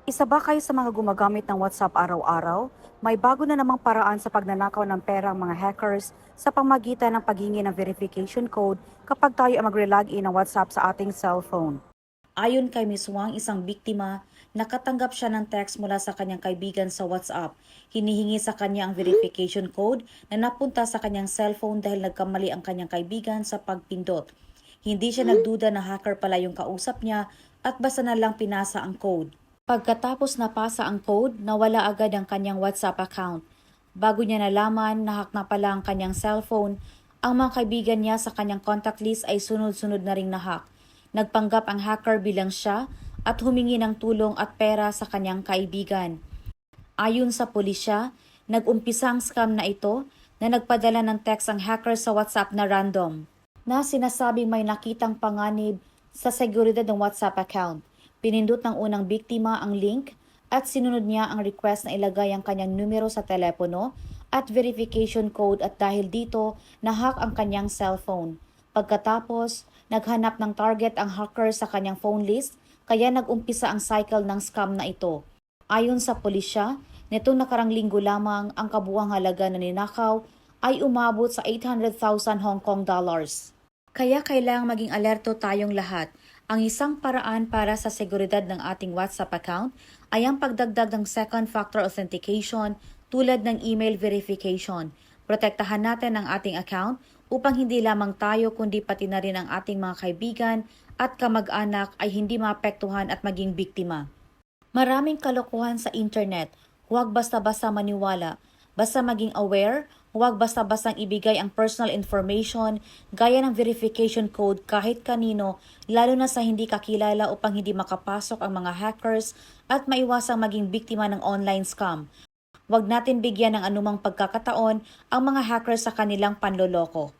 Isa ba kayo sa mga gumagamit ng WhatsApp araw-araw? May bago na namang paraan sa pagnanakaw ng pera ang mga hackers sa pamagitan ng paghingi ng verification code kapag tayo ay magre-login ng WhatsApp sa ating cellphone. Ayon kay Ms. Wang, isang biktima, nakatanggap siya ng text mula sa kanyang kaibigan sa WhatsApp. Hinihingi sa kanya ang verification code na napunta sa kanyang cellphone dahil nagkamali ang kanyang kaibigan sa pagpindot. Hindi siya nagduda na hacker pala yung kausap niya at basta na lang pinasa ang code. Pagkatapos napasa ang code, nawala agad ang kanyang WhatsApp account. Bago niya nalaman na hack na pala ang kanyang cellphone, ang mga kaibigan niya sa kanyang contact list ay sunod-sunod na ring nahack. Nagpanggap ang hacker bilang siya at humingi ng tulong at pera sa kanyang kaibigan. Ayon sa pulisya, nag-umpisa ang scam na ito na nagpadala ng text ang hacker sa WhatsApp na random na sinasabing may nakitang panganib sa seguridad ng WhatsApp account. Pinindot ng unang biktima ang link at sinunod niya ang request na ilagay ang kanyang numero sa telepono at verification code at dahil dito, nahack ang kanyang cellphone. Pagkatapos, naghanap ng target ang hacker sa kanyang phone list kaya nag-umpisa ang cycle ng scam na ito. Ayon sa pulisya, nitong nakarang linggo lamang ang kabuuang halaga na ninakaw ay umabot sa 800,000 Hong Kong dollars. Kaya kailangang maging alerto tayong lahat. Ang isang paraan para sa seguridad ng ating WhatsApp account ay ang pagdagdag ng second factor authentication tulad ng email verification. Protektahan natin ang ating account upang hindi lamang tayo kundi pati na rin ang ating mga kaibigan at kamag-anak ay hindi maapektuhan at maging biktima. Maraming kalokohan sa internet. Huwag basta-basta maniwala. Basta maging aware, huwag basta-bastang ibigay ang personal information gaya ng verification code kahit kanino, lalo na sa hindi kakilala upang hindi makapasok ang mga hackers at maiwasang maging biktima ng online scam. Huwag natin bigyan ng anumang pagkakataon ang mga hackers sa kanilang panloloko.